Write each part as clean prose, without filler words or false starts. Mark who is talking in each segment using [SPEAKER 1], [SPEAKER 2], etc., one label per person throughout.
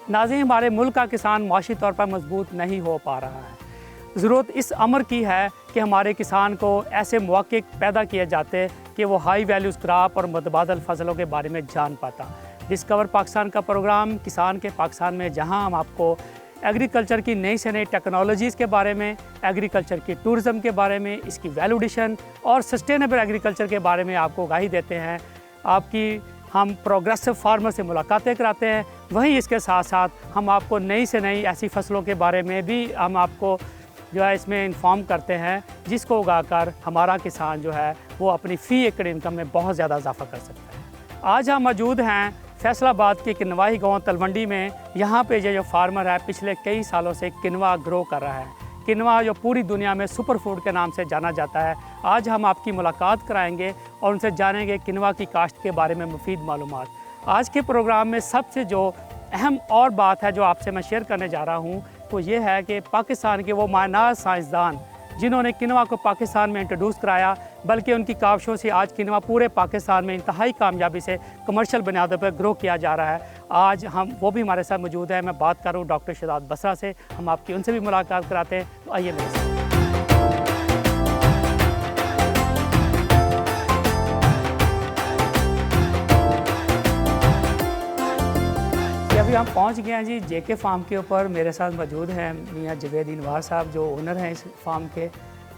[SPEAKER 1] नाज़रीन, हमारे मुल्क का किसान माशी तौर पर मजबूत नहीं हो पा रहा है। ज़रूरत इस अमर की है कि हमारे किसान को ऐसे मौक़े पैदा किए जाते कि वो हाई वैल्यूज़ क्रॉप और मुतबादल फसलों के बारे में जान पाता। डिस्कवर पाकिस्तान का प्रोग्राम किसान के पाकिस्तान में, जहां हम आपको एग्रीकल्चर की नई से नई टेक्नोलॉजीज़ के बारे में, एग्रीकल्चर की टूरिज़म के बारे में, इसकी वैल्यू एडिशन और सस्टेनेबल एग्रीकल्चर के बारे में आपको आगाही देते हैं। हम प्रोग्रेसिव फार्मर से मुलाकातें कराते हैं। वहीं इसके साथ साथ हम आपको नई से नई ऐसी फसलों के बारे में भी हम आपको जो है इसमें इन्फॉर्म करते हैं, जिसको उगाकर हमारा किसान जो है वो अपनी फ़ी एकड़ इनकम में बहुत ज़्यादा इजाफा कर सकता है। आज हम मौजूद हैं फैसलाबाद के किनवाही गांव तलवंडी में। यहाँ पे जो फार्मर है पिछले कई सालों से किनवा ग्रो कर रहा है। किनवा जो पूरी दुनिया में सुपर फूड के नाम से जाना जाता है। आज हम आपकी मुलाकात कराएंगे और उनसे जानेंगे किनवा की काश्त के बारे में मुफीद मालूमात। आज के प्रोग्राम में सबसे जो अहम और बात है जो आपसे मैं शेयर करने जा रहा हूँ वो ये है कि पाकिस्तान के वो मायनार साइंसदान जिन्होंने किनवा को पाकिस्तान में इंट्रोड्यूस कराया, बल्कि उनकी काविशों से आज किनवा पूरे पाकिस्तान में इंतहाई कामयाबी से कमर्शियल बुनियादों पर ग्रो किया जा रहा है। आज वो भी हमारे साथ मौजूद है। मैं बात कर रहा हूँ डॉक्टर शहजाद बसरा से। हम आपकी उनसे भी मुलाकात कराते हैं, तो आइए मेरे साथ। अभी हम पहुंच गए हैं जी जेके फार्म के ऊपर। मेरे साथ मौजूद हैं मियां जवेद इनवार साहब जो ओनर हैं इस फार्म के।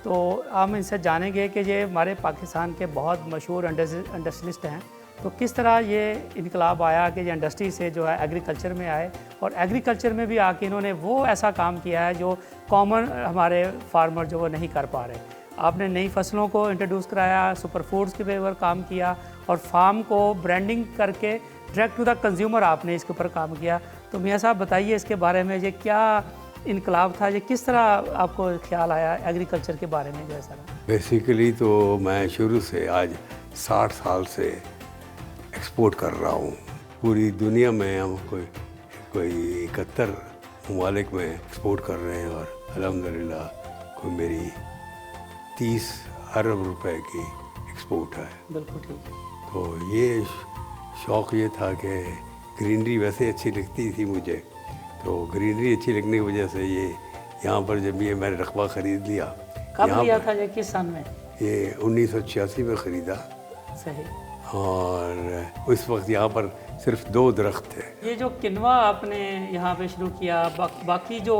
[SPEAKER 1] तो हम इनसे जानेंगे कि ये हमारे पाकिस्तान के बहुत मशहूर इंडस्ट्रियलिस्ट हैं, तो किस तरह ये इनकलाब आया कि ये इंडस्ट्री से जो है एग्रीकल्चर में आए और एग्रीकल्चर में भी आके इन्होंने वो ऐसा काम किया है जो कॉमन हमारे फार्मर जो वो नहीं कर पा रहे। आपने नई फसलों को इंट्रोड्यूस कराया, सुपर फूड्स के ऊपर काम किया और फार्म को ब्रांडिंग करके डायरेक्ट टू द कंज्यूमर आपने इसके ऊपर काम किया। तो मियाँ साहब बताइए इसके बारे में, ये क्या इनकलाब था, ये किस तरह आपको ख्याल आया एग्रीकल्चर के बारे में जो है सारा?
[SPEAKER 2] बेसिकली तो मैं शुरू से आज 60 साल से एक्सपोर्ट कर रहा हूँ पूरी दुनिया में। हम कोई 71 ममालिक में एक्सपोर्ट कर रहे हैं और अल्हम्दुलिल्लाह कोई मेरी 30 अरब रुपए की एक्सपोर्ट है।
[SPEAKER 1] बिल्कुल ठीक है।
[SPEAKER 2] तो ये शौक़ ये था कि ग्रीनरी वैसे अच्छी लगती थी मुझे, तो ग्रीनरी अच्छी लगने की वजह से ये यहाँ पर जब ये मैंने रकबा ख़रीद लिया।
[SPEAKER 1] कब लिया था ये, किस सन में?
[SPEAKER 2] ये 1986 में ख़रीदा।
[SPEAKER 1] सही।
[SPEAKER 2] और उस वक्त यहाँ पर सिर्फ 2 दरख्त थे।
[SPEAKER 1] ये जो किनवा आपने यहाँ पे शुरू किया, बाकी जो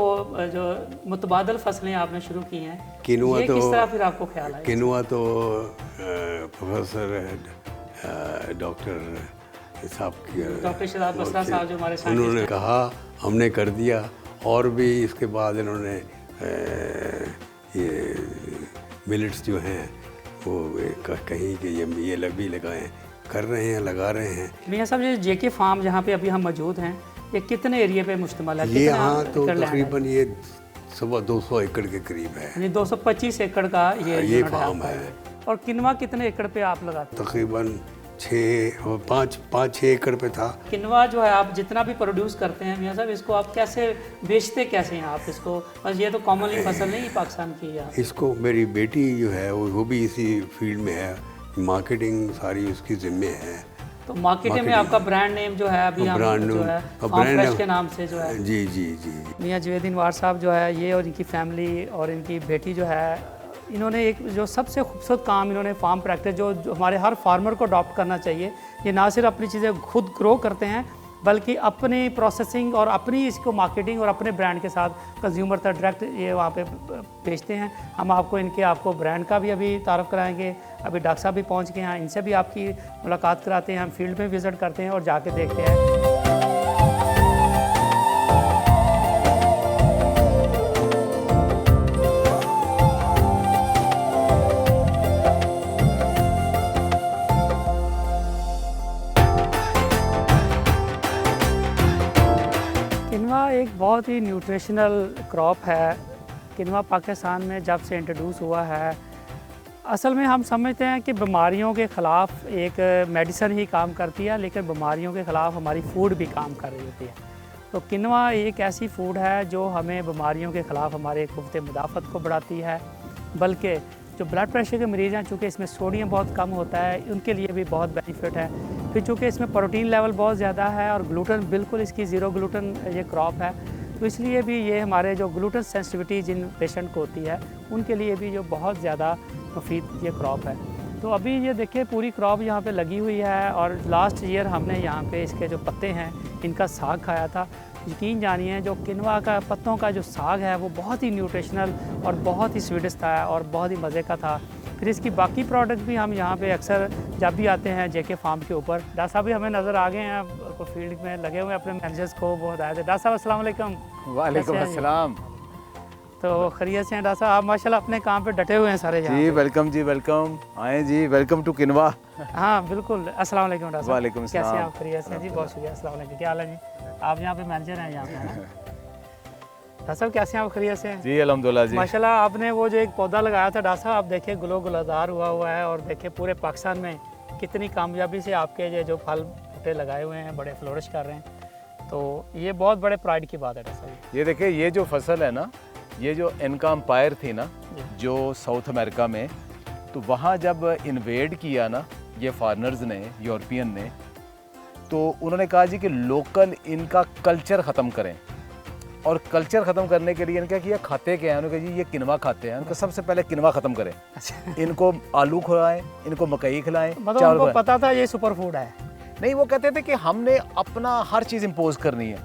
[SPEAKER 1] मुतबादल फसलें आपने शुरू की हैं,
[SPEAKER 2] किनवा
[SPEAKER 1] ये किस तरह फिर आपको ख्याल आया?
[SPEAKER 2] किनवा तो प्रोफेसर डॉक्टर
[SPEAKER 1] शहजाद बसरा साहब जो हमारे साथ,
[SPEAKER 2] उन्होंने कहा, हमने कर दिया। और भी इसके बाद इन्होंने ये मिलेट्स जो हैं वो कहीं कि ये लबी लगाएं, कर रहे हैं, लगा रहे हैं।
[SPEAKER 1] मियाँ साहब ये जेके फार्म जहाँ पे अभी हम मौजूद हैं, ये कितने एरिया पे मुश्तमिल है?
[SPEAKER 2] ये यहाँ तो तकरीबन ये 200 एकड़ के करीब है।
[SPEAKER 1] यानी 225 एकड़ का
[SPEAKER 2] ये फार्म है।
[SPEAKER 1] और किनवा कितने एकड़ पे आप लगाते हैं?
[SPEAKER 2] तकरीबन 5-6 एकड़ पे था।
[SPEAKER 1] किनवा जो है आप जितना भी प्रोड्यूस करते हैं मियाँ साहब, इसको आप कैसे बेचते कैसे हैं आप इसको? बस ये तो कॉमनली फसल नहीं पाकिस्तान की है।
[SPEAKER 2] इसको मेरी बेटी जो है वो भी इसी फील्ड में है, मार्केटिंग सारी उसकी जिम्मे है।
[SPEAKER 1] तो मार्केटिंग में आपका ब्रांड नेम जो है अभी हम जो है फ्रेश के नाम से जो है।
[SPEAKER 2] जी जी जी।
[SPEAKER 1] मियाँ जवेद इनवार साहब जो है ये और इनकी फैमिली और इनकी बेटी जो है, इन्होंने एक जो सबसे खूबसूरत काम इन्होंने फार्म प्रैक्टिस जो हमारे हर फार्मर को अडॉप्ट करना चाहिए। ये ना सिर्फ अपनी चीज़ें खुद ग्रो करते हैं बल्कि अपनी प्रोसेसिंग और अपनी इसको मार्केटिंग और अपने ब्रांड के साथ कंज्यूमर तक डायरेक्ट ये वहाँ पे बेचते हैं। हम आपको ब्रांड का भी अभी तारफ़ कराएंगे। अभी डॉक्टर साहब भी पहुँच गए हैं, इनसे भी आपकी मुलाकात कराते हैं। हम फील्ड में विज़िट करते हैं और जाके देखते हैं। किनवा एक बहुत ही न्यूट्रिशनल क्रॉप है। किनवा पाकिस्तान में जब से इंट्रोड्यूस हुआ है, असल में हम समझते हैं कि बीमारियों के ख़िलाफ़ एक मेडिसिन ही काम करती है, लेकिन बीमारियों के ख़िलाफ़ हमारी फूड भी काम कर रही होती है। तो किनवा एक ऐसी फूड है जो हमें बीमारियों के ख़िलाफ़ हमारे क़ुव्वत मुदाफ़त को बढ़ाती है, बल्कि जो ब्लड प्रेशर के मरीज़ हैं, चूँकि इसमें सोडियम बहुत कम होता है, उनके लिए भी बहुत बेनिफिट है। फिर चूँकि इसमें प्रोटीन लेवल बहुत ज़्यादा है और ग्लूटेन बिल्कुल इसकी ज़ीरो ग्लूटेन ये क्रॉप है, तो इसलिए भी ये हमारे जो ग्लूटेन सेंसिटिविटी जिन पेशेंट को होती है उनके लिए भी जो बहुत ज़्यादा मुफीद ये क्रॉप है। तो अभी ये देखिए पूरी क्रॉप यहाँ पे लगी हुई है और लास्ट ईयर हमने यहाँ पे इसके जो पत्ते हैं इनका साग खाया था। यकीन जानिए जो किनवा का पत्तों का जो साग है वो बहुत ही न्यूट्रिशनल और बहुत ही स्वीडिश था और बहुत ही मज़े का था। फिर इसकी बाकी प्रोडक्ट भी हम यहाँ पे अक्सर जब भी आते हैं जेके फार्म के ऊपर, डॉक्टर साहब भी हमें नज़र आ गए हैं, को फील्ड में लगे हुए अपने मैनेजर्स को बहुत आए थे। डॉक्टर साहब अस्सलाम वालेकुम।
[SPEAKER 3] वालेकुम अस्सलाम।
[SPEAKER 1] तो खैरियत से हैं डॉक्टर साहब? आप माशाल्लाह अपने काम पे डटे हुए हैं सारे यहाँ
[SPEAKER 3] जी
[SPEAKER 1] पे।
[SPEAKER 3] वेलकम जी, वेलकम आए जी, वेलकम टू किनवा।
[SPEAKER 1] हाँ बिल्कुल। अस्सलाम वालेकुम डॉक्टर साहब।
[SPEAKER 3] वालेकुम
[SPEAKER 1] कैसे
[SPEAKER 3] सलाम।
[SPEAKER 1] हैं आप? खैरियत से हैं जी, बहुत शुक्रिया। अस्सलाम वालेकुम। क्या हाल है जी? आप यहाँ पे मैनेजर हैं यहाँ पे, है ना? डॉक्टर साहब कैसे हैं आप? खैरियत से हैं
[SPEAKER 3] जी अल्हम्दुलिल्लाह जी।
[SPEAKER 1] माशाल्लाह। आपने वो जो एक पौधा लगाया था डॉक्टर साहब, आप देखिए गुलो गुलजार हुआ है और देखिए पूरे पाकिस्तान में कितनी कामयाबी से आपके ये जो फल बूटे लगाए हुए हैं बड़े फ्लोरिश कर रहे हैं, तो ये बहुत बड़े प्राइड की बात है डॉक्टर साहब।
[SPEAKER 3] ये देखिए, ये जो फसल है ना, ये जो इनका अम्पायर थी ना जो साउथ अमेरिका में, तो वहाँ जब इन्वेड किया ना ये फॉरेनर्स ने, यूरोपियन ने, तो उन्होंने कहा जी कि लोकल इनका कल्चर ख़त्म करें। और कल्चर ख़त्म करने के लिए इन्होंने क्या किया, खाते क्या है, उन्होंने कहा जी ये किनवा खाते हैं, उनका सबसे पहले किनवा ख़त्म करें। इनको आलू खिलाएं, इनको मकई खिलाएं,
[SPEAKER 1] मतलब उनको पता था ये सुपर फूड है।
[SPEAKER 3] नहीं, वो कहते थे कि हमने अपना हर चीज़ इम्पोज करनी है,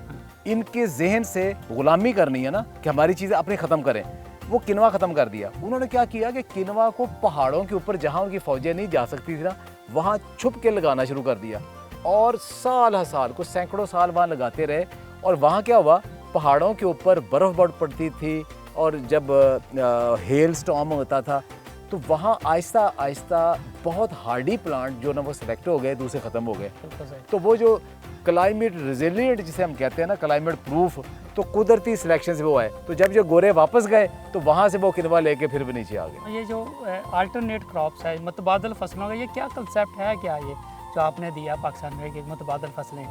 [SPEAKER 3] इनके जहन से गुलामी करनी है ना, कि हमारी चीज़ें अपनी ख़त्म करें। वो किनवा ख़त्म कर दिया। उन्होंने क्या किया कि किनवा को पहाड़ों के ऊपर जहाँ उनकी फ़ौजें नहीं जा सकती थी ना, वहाँ छुप के लगाना शुरू कर दिया और साल हर साल कुछ सैकड़ों साल वहाँ लगाते रहे। और वहाँ क्या हुआ, पहाड़ों के ऊपर बर्फ़ बढ़ पड़ती थी और जब हेल स्टॉर्म होता था तो वहाँ आहिस्ता आहिस्ता बहुत हार्डी प्लांट जो ना वो सिलेक्ट हो गए, दूसरे ख़त्म हो गए। तो वो जो क्लाइमेट रेजिलिएंट जिसे हम कहते हैं ना, क्लाइमेट प्रूफ, तो कुदरती सिलेक्शन से वो आए। तो जब जो गोरे वापस गए तो वहाँ से वो किनवा लेके फिर भी नीचे आ गए।
[SPEAKER 1] ये जो अल्टरनेट क्रॉप्स है, मुतबादल फसलों का, ये क्या कंसेप्ट है, क्या ये जो आपने दिया पाकिस्तान में कि मुतबादल फसलें,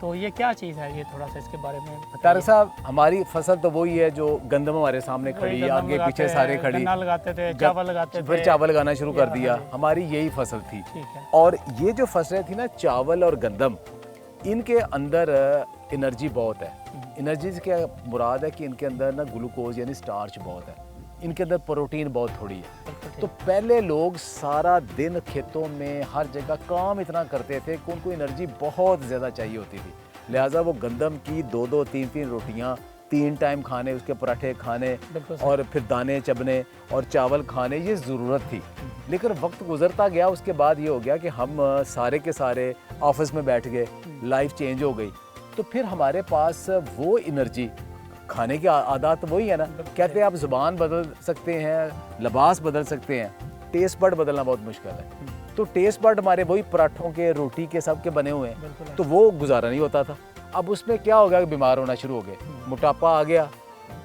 [SPEAKER 1] तो ये क्या चीज़ है, ये थोड़ा सा इसके बारे में बताइए।
[SPEAKER 3] तारिक साहब, हमारी फसल तो वही है जो गंदम हमारे सामने खड़ी,
[SPEAKER 1] गन्ना
[SPEAKER 3] आगे
[SPEAKER 1] लगाते
[SPEAKER 3] पीछे सारे
[SPEAKER 1] हैं,
[SPEAKER 3] खड़ी,
[SPEAKER 1] गन्ना लगाते थे, चावल लगाते थे,
[SPEAKER 3] फिर चावल लगाना शुरू कर
[SPEAKER 1] हाँ
[SPEAKER 3] दिया।
[SPEAKER 1] जी।
[SPEAKER 3] हमारी यही फसल थी।
[SPEAKER 1] ठीक है।
[SPEAKER 3] और ये जो फसलें थी ना, चावल और गंदम, इनके अंदर एनर्जी बहुत है। एनर्जी से क्या मुराद है कि इनके अंदर ना ग्लूकोज यानी स्टार्च बहुत है, इनके अंदर प्रोटीन बहुत थोड़ी है। तो पहले लोग सारा दिन खेतों में हर जगह काम इतना करते थे कि उनको एनर्जी बहुत ज़्यादा चाहिए होती थी, लिहाजा वो गंदम की 2-2, 3-3 रोटियाँ 3 टाइम खाने, उसके पराठे खाने और फिर दाने चबने और चावल खाने, ये ज़रूरत थी। लेकिन वक्त गुजरता गया, उसके बाद ये हो गया कि हम सारे के सारे ऑफिस में बैठ गए, लाइफ चेंज हो गई। तो फिर हमारे पास वो एनर्जी, खाने की आदत वही है ना, कहते हैं आप ज़ुबान बदल सकते हैं, लिबास बदल सकते हैं, टेस्ट बड बदलना बहुत मुश्किल है। तो टेस्ट बड हमारे वही पराठों के, रोटी के, सब के बने हुए हैं, तो वो गुजारा नहीं होता था। अब उसमें क्या हो गया कि बीमार होना शुरू हो गए, मोटापा आ गया,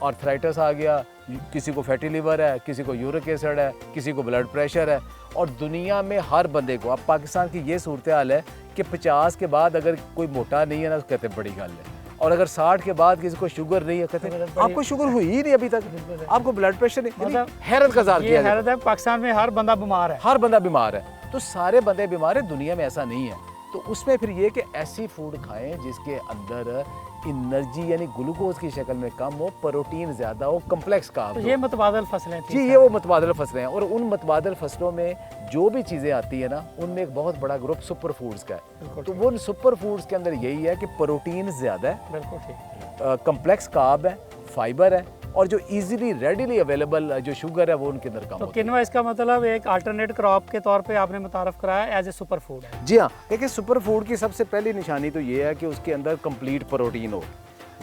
[SPEAKER 3] आर्थराइटिस आ गया, किसी को फैटी लिवर है, किसी को यूरिक एसिड है, किसी को ब्लड प्रेशर है। और दुनिया में हर बंदे को, अब पाकिस्तान की ये सूरत हाल है कि 50 के बाद अगर कोई मोटा नहीं है ना, तो कहते बड़ी गल है। और अगर 60 के बाद किसी को शुगर नहीं है, कहते आपको शुगर हुई ही नहीं अभी तक, आपको ब्लड प्रेशर नहीं।
[SPEAKER 1] मतलब
[SPEAKER 3] हैरत का जार किया
[SPEAKER 1] हैरत है, पाकिस्तान में हर बंदा बीमार है,
[SPEAKER 3] हर बंदा बीमार है। तो सारे बंदे बीमार है, दुनिया में ऐसा नहीं है। तो उसमें फिर ये कि ऐसी फूड खाएं जिसके अंदर एनर्जी यानी ग्लूकोज की शक्ल में कम हो, प्रोटीन ज़्यादा हो, कम्प्लेक्स कार्ब
[SPEAKER 1] तो
[SPEAKER 3] हो।
[SPEAKER 1] ये मुतबादल फसलें थी।
[SPEAKER 3] जी, ये वो मुतबादल फसलें हैं। और उन मुतबादल फसलों में जो भी चीज़ें आती है ना, उनमें एक बहुत बड़ा ग्रुप सुपर फूड्स का है। तो वो सुपर फूड्स के अंदर यही है कि प्रोटीन ज़्यादा है,
[SPEAKER 1] बिल्कुल ठीक,
[SPEAKER 3] कम्प्लेक्स कार्ब है, फाइबर है, और जो इजीली रेडिली अवेलेबल जो शुगर है वो उनके अंदर कम
[SPEAKER 1] तो
[SPEAKER 3] होती है।
[SPEAKER 1] किनवा इसका मतलब एक अल्टरनेट क्रॉप के तौर पे आपने मुतारफ कराया एज ए सुपर फूड है।
[SPEAKER 3] जी हाँ, देखिए सुपर फूड की सबसे पहली निशानी तो ये है कि उसके अंदर कंप्लीट प्रोटीन हो।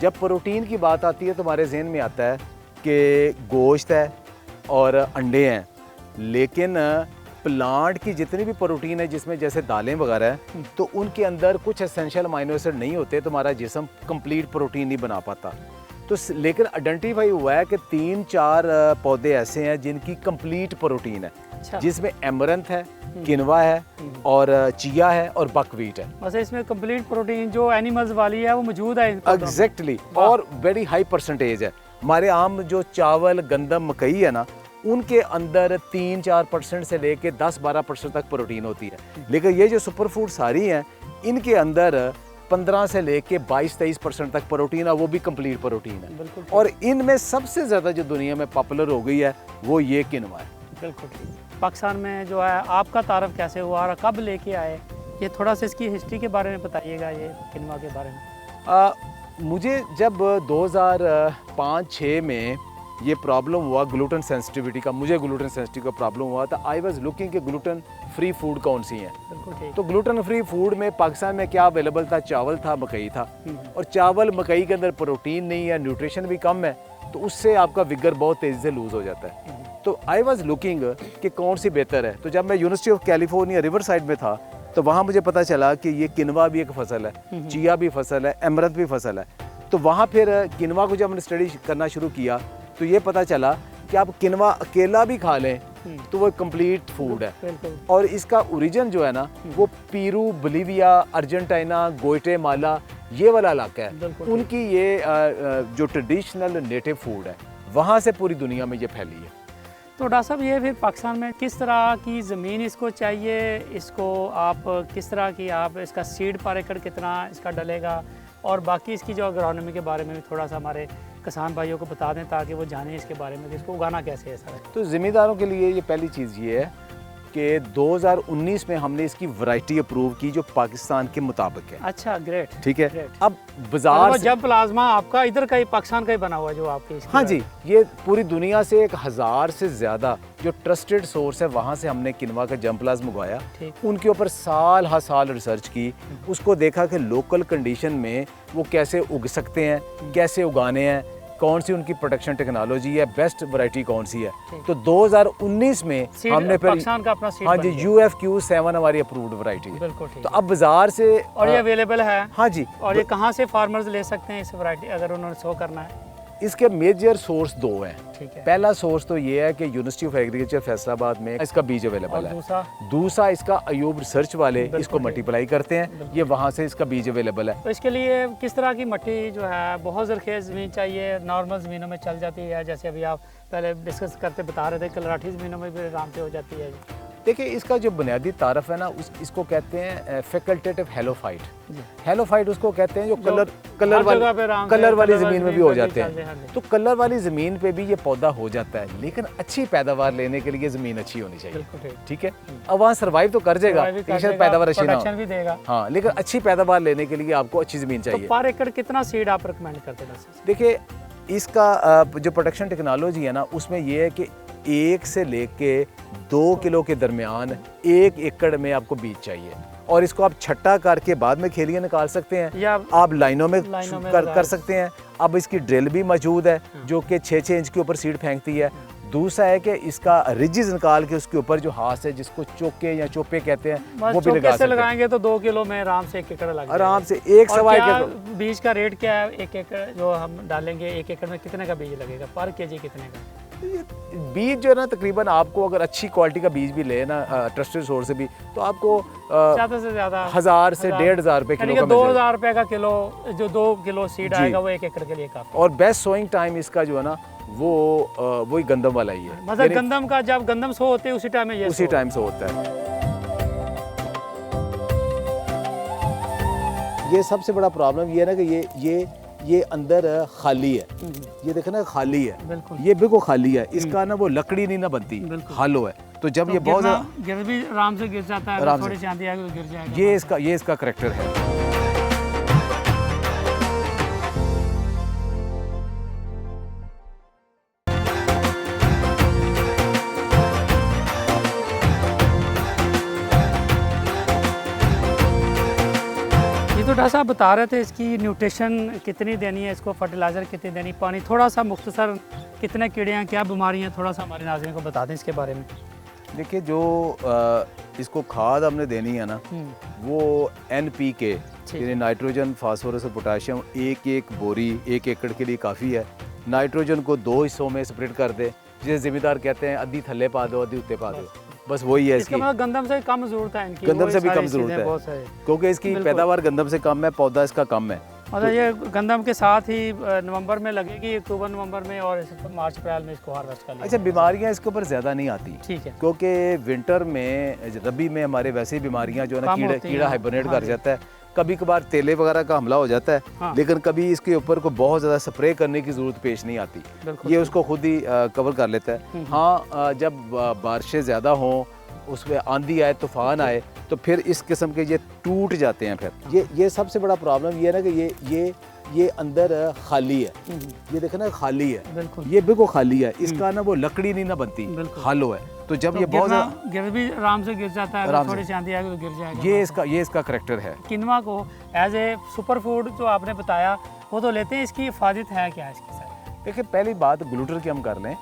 [SPEAKER 3] जब प्रोटीन की बात आती है तो हमारे जहन में आता है कि गोश्त है और अंडे हैं, लेकिन प्लांट की जितनी भी प्रोटीन है, जिसमें जैसे दालें वगैरह हैं, तो उनके अंदर कुछ एसेंशियल अमीनो एसिड नहीं होते, तो हमारा जिस्म कंप्लीट प्रोटीन नहीं बना पाता। तो लेकिन आइडेंटिफाई हुआ है कि 3-4 पौधे ऐसे हैं जिनकी कंप्लीट प्रोटीन है, जिसमें एमरंथ है, किनवा है और चिया है और बकवीट है।
[SPEAKER 1] बस इसमें कंप्लीट प्रोटीन जो एनिमल्स वाली है वो मौजूद है
[SPEAKER 3] एग्जैक्टली, और वेरी हाई परसेंटेज है। हमारे आम जो चावल, गंदम, मकई है ना, उनके अंदर 3-4% से लेके 10-12% तक प्रोटीन होती है। लेकिन ये जो सुपर फूड सारी हैं, इनके अंदर 15 से लेके 22-23% तक प्रोटीन है, वो भी कंप्लीट प्रोटीन है।
[SPEAKER 1] बिल्कुल।
[SPEAKER 3] और इनमें सबसे ज़्यादा जो दुनिया में पॉपुलर हो गई है वो ये किनवा है।
[SPEAKER 1] बिल्कुल ठीक। पाकिस्तान में जो है आपका तारफ़ कैसे हुआ और कब लेके आए, ये थोड़ा सा इसकी हिस्ट्री के बारे में बताइएगा, ये किनवा के बारे में।
[SPEAKER 3] मुझे जब 2005-6 में ये प्रॉब्लम हुआ ग्लूटेन सेंसिटिविटी का, मुझे ग्लूटेन सेंसिटिव का प्रॉब्लम हुआ था, आई वाज लुकिंग कि ग्लूटेन फ्री फूड कौन सी हैं।
[SPEAKER 1] बिल्कुल ठीक।
[SPEAKER 3] तो ग्लूटेन फ्री फूड में पाकिस्तान में क्या अवेलेबल था, चावल था, मकई था। और चावल मकई के अंदर प्रोटीन नहीं है, न्यूट्रिशन भी कम है, तो उससे आपका विगर बहुत तेज़ी से लूज़ हो जाता है। तो आई वाज लुकिंग कि कौन सी बेहतर है। तो जब मैं university of California river side में था तो वहाँ मुझे पता चला कि ये किनवा भी एक फसल है, चिया भी फसल है, एमरत भी फसल है। तो वहाँ फिर किनवा को जब हमने स्टडी करना शुरू किया तो ये पता चला कि आप किनवा अकेला भी खा लें तो वो कंप्लीट फूड है।
[SPEAKER 1] बिल्कुल।
[SPEAKER 3] और इसका ओरिजिन जो है ना वो पीरू, बोलीविया, अर्जेंटीना, ग्वाटेमाला ये वाला इलाका है।
[SPEAKER 1] बिल्कुल।
[SPEAKER 3] उनकी ये जो ट्रेडिशनल नेटिव फूड है वहाँ से पूरी दुनिया में ये फैली है।
[SPEAKER 1] तो डॉक्टर साहब ये फिर पाकिस्तान में किस तरह की ज़मीन इसको चाहिए, इसको आप किस तरह की आप इसका सीड पर एकड़ कितना इसका डलेगा, और बाकी इसकी जो एग्रोनॉमी के बारे में भी थोड़ा सा हमारे किसान भाइयों को बता दें ताकि वो जानें इसके बारे में कि इसको उगाना कैसे है सर।
[SPEAKER 3] तो ज़िम्मेदारों के लिए ये पहली चीज़ ये है कि 2019 में हमने इसकी वैरायटी अप्रूव की जो पाकिस्तान के मुताबिक है।
[SPEAKER 1] अच्छा, ग्रेट।
[SPEAKER 3] ठीक है।
[SPEAKER 1] ग्रेट।
[SPEAKER 3] अब बाजार
[SPEAKER 1] जब प्लाज्मा आपका इधर का ही पाकिस्तान का ही बना हुआ है जो आपकी इसकी
[SPEAKER 3] हाँ जी, ये पूरी दुनिया से 1000 से ज़्यादा जो ट्रस्टेड सोर्स है वहाँ से हमने किनवा का जम प्लाज मंगवाया।
[SPEAKER 1] ठीक।
[SPEAKER 3] उनके ऊपर साल हर साल रिसर्च की, उसको देखा कि लोकल कंडीशन में वो कैसे उग सकते हैं, कैसे उगाने हैं, कौन सी उनकी प्रोडक्शन टेक्नोलॉजी है, बेस्ट वैरायटी कौन सी है। तो 2019 में हमने फिर
[SPEAKER 1] पाकिस्तान का अपना सीड
[SPEAKER 3] हाँ जी UFQ7 हमारी अप्रूव्ड वैरायटी है।
[SPEAKER 1] बिल्कुल ठीक।
[SPEAKER 3] तो अब बाजार से
[SPEAKER 1] और ये अवेलेबल है?
[SPEAKER 3] हाँ जी।
[SPEAKER 1] और ये कहाँ से फार्मर्स ले सकते हैं इस वैरायटी अगर उन्होंने शो करना है?
[SPEAKER 3] इसके मेजर सोर्स 2 हैं।
[SPEAKER 1] ठीक है।
[SPEAKER 3] पहला सोर्स तो ये है कि यूनिवर्सिटी ऑफ एग्रीकल्चर फैसलाबाद में इसका बीज अवेलेबल है। दूसरा इसका अयूब रिसर्च वाले इसको मल्टीप्लाई करते हैं, ये वहाँ से इसका बीज अवेलेबल है।
[SPEAKER 1] तो इसके लिए किस तरह की मिट्टी जो है, बहुत ज़रखेज़ ज़मीन चाहिए, नॉर्मल ज़मीनों में चल जाती है, जैसे अभी आप पहले डिस्कस करते बता रहे थे कलराठी ज़मीनों में भी आराम से हो जाती है?
[SPEAKER 3] देखिए इसका जो बुनियादी तारफ़ है ना इसको कहते हैं फैकल्टेटिव हेलोफाइट। हेलोफाइट उसको कहते हैं जो कलर वाली ज़मीन में भी हो जाते हैं। तो कलर वाली ज़मीन पे भी ये पौधा हो जाता है, लेकिन अच्छी पैदावार लेने के लिए ज़मीन अच्छी होनी चाहिए। ठीक है। अब वहाँ सर्वाइव तो कर जाएगा, शायद पैदावार अच्छी ना हो,
[SPEAKER 1] भी देगा।
[SPEAKER 3] हाँ, लेकिन अच्छी पैदावार लेने के लिए आपको अच्छी ज़मीन चाहिए।
[SPEAKER 1] पर एकड़ कितना सीड आप रिकमेंड करते हैं?
[SPEAKER 3] देखिए इसका जो प्रोडक्शन टेक्नोलॉजी है ना उसमें ये है कि 1 से लेके 2 किलो के दरमियान 1 एकड़ में आपको बीज चाहिए, और इसको आप छट्टा करके बाद में खेलियाँ निकाल सकते हैं या आप लाइनों में कर सकते हैं। अब इसकी ड्रिल भी मौजूद है जो कि 6-6 इंच के ऊपर सीड फेंकती है। दूसरा है कि इसका रिजिज निकाल के उसके ऊपर जो हाथ है जिसको चोके या चोपे कहते हैं वो भी लगा सकते हैं।
[SPEAKER 1] लगाएंगे तो 2 किलो में आराम से 1 एकड़ लगेगा।
[SPEAKER 3] आराम से 1 एकड़।
[SPEAKER 1] बीज का रेट क्या है? 1 एकड़ जो हम डालेंगे 1 एकड़ में कितने का बीज लगेगा, पर केजी कितने का?
[SPEAKER 3] बीज जो है ना तकरीबन आपको अगर अच्छी क्वालिटी का बीज भी ले ना ट्रस्टेड सोर्स से भी तो आपको
[SPEAKER 1] ज़्यादा से ज़्यादा
[SPEAKER 3] 1000 से 1500 रुपए किलो का
[SPEAKER 1] 2000 रुपए का किलो जो 2 किलो सीड आएगा वो 1 एकड़ के लिए काफी।
[SPEAKER 3] और बेस्ट सोइंग टाइम इसका जो है ना वो वही गंदम वाला ही है।
[SPEAKER 1] मतलब गंदम का जब गंदम सो होते हैं उसी टाइम में ये
[SPEAKER 3] उसी टाइम से होता है। ये सबसे बड़ा प्रॉब्लम ये है ना कि ये अंदर खाली है, ये देखो ना खाली है, ये बिल्कुल खाली है, इसका ना वो लकड़ी नहीं ना बनती, हालो है। तो जब ये बहुत
[SPEAKER 1] गिर भी आराम से गिर जाता है, थोड़ी सी आंधी आएगी तो गिर जाएगा।
[SPEAKER 3] ये इसका करैक्टर है।
[SPEAKER 1] तो डॉक्टर साहब बता रहे थे इसकी न्यूट्रिशन कितनी देनी है, इसको फर्टिलाइज़र कितनी देनी, पानी थोड़ा सा मुख्तसर कितने कीड़े हैं, क्या बीमारियाँ, थोड़ा सा हमारे नाज़रीन को बता दें इसके बारे में।
[SPEAKER 3] देखिए जो इसको खाद हमने देनी है ना वो NPK यानी नाइट्रोजन, फास्फोरस और पोटाशियम 1 बोरी 1 एकड़ के लिए काफ़ी है। नाइट्रोजन को 2 हिस्सों में स्प्लिट कर दे, जिसे ज़िम्मेदार कहते हैं आधी थल्ले पा दो आधी उत्ते पा दो, बस वही है इसकी।
[SPEAKER 1] मतलब गंदम से कम ज़रूरत है इनकी,
[SPEAKER 3] गंदम से भी कम ज़रूरत है क्योंकि इसकी पैदावार गंदम से कम है, पौधा इसका कम है।
[SPEAKER 1] मतलब ये गंदम के साथ ही नवंबर में लगेगी, अक्टूबर नवंबर में, और मार्च अप्रैल में इसको हार्वेस्ट कर लिया।
[SPEAKER 3] अच्छा, बीमारियां इसके ऊपर ज़्यादा नहीं आती,
[SPEAKER 1] ठीक है,
[SPEAKER 3] क्योंकि विंटर में, रबी में हमारे वैसे ही बीमारियां जो है ना,
[SPEAKER 1] कम होती
[SPEAKER 3] कीड़ा
[SPEAKER 1] हैं।
[SPEAKER 3] हाइबरनेट
[SPEAKER 1] हाँ
[SPEAKER 3] कर
[SPEAKER 1] जी।
[SPEAKER 3] जाता है, कभी कभार तेले वगैरह का हमला हो जाता है,
[SPEAKER 1] हाँ।
[SPEAKER 3] लेकिन कभी इसके ऊपर को बहुत ज़्यादा स्प्रे करने की ज़रूरत पेश नहीं आती,
[SPEAKER 1] बिल्कुल
[SPEAKER 3] ये
[SPEAKER 1] ठीक।
[SPEAKER 3] उसको खुद ही कवर कर लेता है। हाँ, जब बारिशें ज़्यादा हों, उसमें आंधी आए, तूफान आए, तो फिर इस किस्म के ये टूट जाते हैं। फिर ये सबसे बड़ा प्रॉब्लम ये है ना कि ये अंदर खाली है, ये देखे ना, खाली है,
[SPEAKER 1] बिल्कुल।
[SPEAKER 3] ये बिल्कुल खाली है, इसका ना वो लकड़ी नहीं ना बनती,
[SPEAKER 1] बिल्कुल।
[SPEAKER 3] हालो है। तो जब
[SPEAKER 1] तो
[SPEAKER 3] ये बहुत ज़्यादा,
[SPEAKER 1] गिर भी आराम से गिर जाता है,
[SPEAKER 3] आराम
[SPEAKER 1] अगर थोड़ी
[SPEAKER 3] से।
[SPEAKER 1] सी आंधी आएगी तो गिर जाएगा।
[SPEAKER 3] ये इसका करेक्टर है।
[SPEAKER 1] किनवा को एज ए सुपर फूड जो आपने बताया वो तो लेते हैं, इसकी हिफाजत है क्या इसके साथ?
[SPEAKER 3] देखिए, पहली बात ग्लूटन की हम कर लें।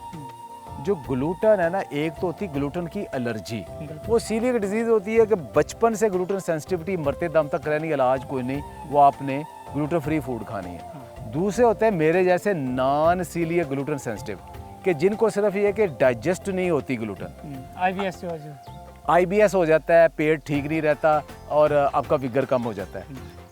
[SPEAKER 3] जो ग्लूटन है ना, एक तो होती है ग्लूटन की एलर्जी, वो सीलियक डिजीज़ होती है कि बचपन से ग्लूटन सेंसिटिविटी, मरते दम तक रहनी, इलाज कोई नहीं, वो आपने ग्लूटन फ्री फूड खानी है। दूसरे होते हैं मेरे जैसे नॉन सीलियक ग्लूटन सेंसिटिव, कि जिनको सिर्फ ये कि डाइजेस्ट नहीं होती ग्लूटन,
[SPEAKER 1] IBS जो
[SPEAKER 3] IBS हो जाता है, पेट ठीक नहीं रहता, और आपका विगर कम हो जाता है,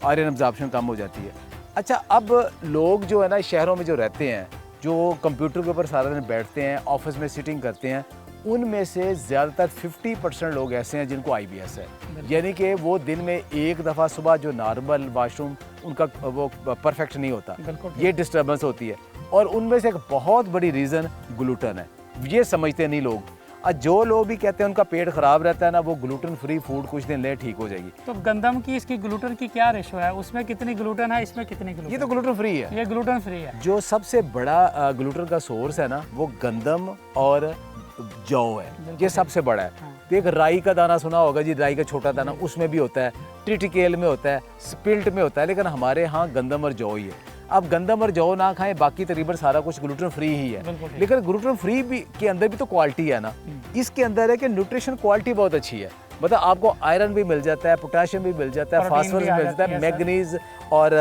[SPEAKER 3] आयरन एब्जॉर्प्शन कम हो जाती है। अच्छा, अब लोग जो है ना शहरों में जो रहते हैं, जो कंप्यूटर के ऊपर सारा दिन बैठते हैं, ऑफिस में सिटिंग करते हैं, उनमें से ज़्यादातर 50% लोग ऐसे हैं जिनको IBS है, यानी कि वो दिन में एक दफ़ा सुबह जो नॉर्मल वाशरूम उनका वो परफेक्ट नहीं होता, ये डिस्टर्बेंस होती है, और उनमें से एक बहुत बड़ी रीज़न ग्लूटन है। ये समझते नहीं लोग, और जो लोग भी कहते हैं उनका पेट ख़राब रहता है ना, वो ग्लूटन फ्री फूड कुछ दिन ले ठीक हो जाएगी।
[SPEAKER 1] तो गंदम की इसकी ग्लूटन की क्या रेशो है? उसमें कितनी ग्लूटन है, इसमें कितनी ग्लूटन?
[SPEAKER 3] ये तो ग्लूटन फ्री है,
[SPEAKER 1] ये ग्लूटन फ्री है।
[SPEAKER 3] जो सबसे बड़ा ग्लूटन का सोर्स है ना, वो गंदम और जौ है, ये सबसे बड़ा है। तो एक राई का दाना सुना होगा जी, राई का छोटा दाना, उसमें भी होता है, ट्रिटिकेल में होता है, स्पिल्ट में होता है, लेकिन हमारे यहाँ गंदम और जौ ही है। अब गंदम और जौ ना खाएं, बाकी तकरीबन सारा कुछ ग्लूटन फ्री ही है, लेकिन ग्लूटन फ्री भी के अंदर भी तो क्वालिटी है ना, इसके अंदर है कि न्यूट्रिशन क्वालिटी बहुत अच्छी है, मतलब आपको आयरन भी मिल जाता है, पोटेशियम भी मिल जाता है, फास्फोरस भी मिल जाता है, मैग्नीज और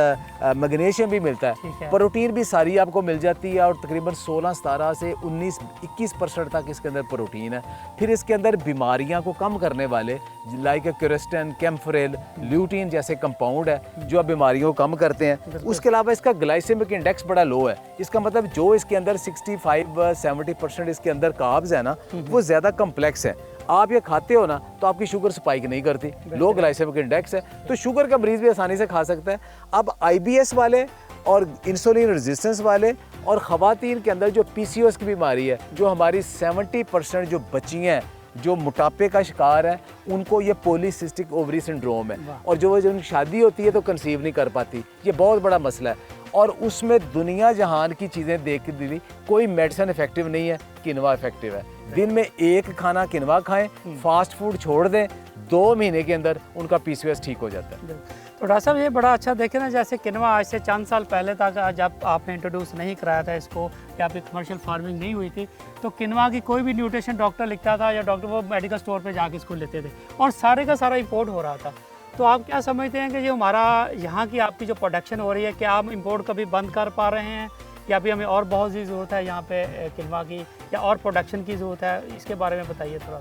[SPEAKER 3] मैग्नीशियम भी मिलता है, प्रोटीन भी सारी आपको मिल जाती है, और तकरीबन 16, 17 से 19, 21% तक इसके अंदर प्रोटीन है। फिर इसके अंदर बीमारियां को कम करने वाले लाइक क्यूरेस्टिन, कैम्फरेल, ल्यूटीन जैसे कंपाउंड है जो आप बीमारियों को कम करते हैं। उसके अलावा इसका ग्लाइसेमिक इंडेक्स बड़ा लो है, इसका मतलब जो इसके अंदर 65-70% इसके अंदर कार्ब्स है ना, वो ज़्यादा कम्प्लेक्स है। आप ये खाते हो ना तो आपकी शुगर स्पाइक नहीं करती, लो ग्लाइसेमिक इंडेक्स है, तो शुगर का मरीज भी आसानी से खा सकता है। अब IBS वाले और इंसुलिन रेजिस्टेंस वाले और ख़वातीन के अंदर जो PCOS की बीमारी है, जो हमारी 70% जो बच्चियाँ हैं जो मोटापे का शिकार है, उनको ये पॉलीसिस्टिक ओवरी सिंड्रोम है, और जो उनकी शादी होती है तो कंसीव नहीं कर पाती, ये बहुत बड़ा मसला है। और उसमें दुनिया जहान की चीज़ें देख के दी, कोई मेडिसिन इफेक्टिव नहीं है, किनवा इफेक्टिव है। दिन में एक खाना किनवा खाएं, फास्ट फूड छोड़ दें, 2 महीने के अंदर उनका PCOS ठीक हो जाता है।
[SPEAKER 1] तो डॉक्टर साहब ये बड़ा अच्छा देखें ना, जैसे किनवा आज से चंद साल पहले तक जब आपने इंट्रोड्यूस नहीं कराया था इसको, या आपकी कमर्शियल फार्मिंग नहीं हुई थी, तो किनवा की कोई भी न्यूट्रिशन डॉक्टर लिखता था या डॉक्टर वो मेडिकल स्टोर पे जाके इसको लेते थे, और सारे का सारा इंपोर्ट हो रहा था। तो आप क्या समझते हैं कि जो हमारा यहाँ की आपकी जो प्रोडक्शन हो रही है, क्या हम इंपोर्ट कभी बंद कर पा रहे हैं, या फिर हमें और बहुत सी ज़रूरत है यहाँ पे किनवा की, या और प्रोडक्शन की ज़रूरत है? इसके बारे में बताइए थोड़ा।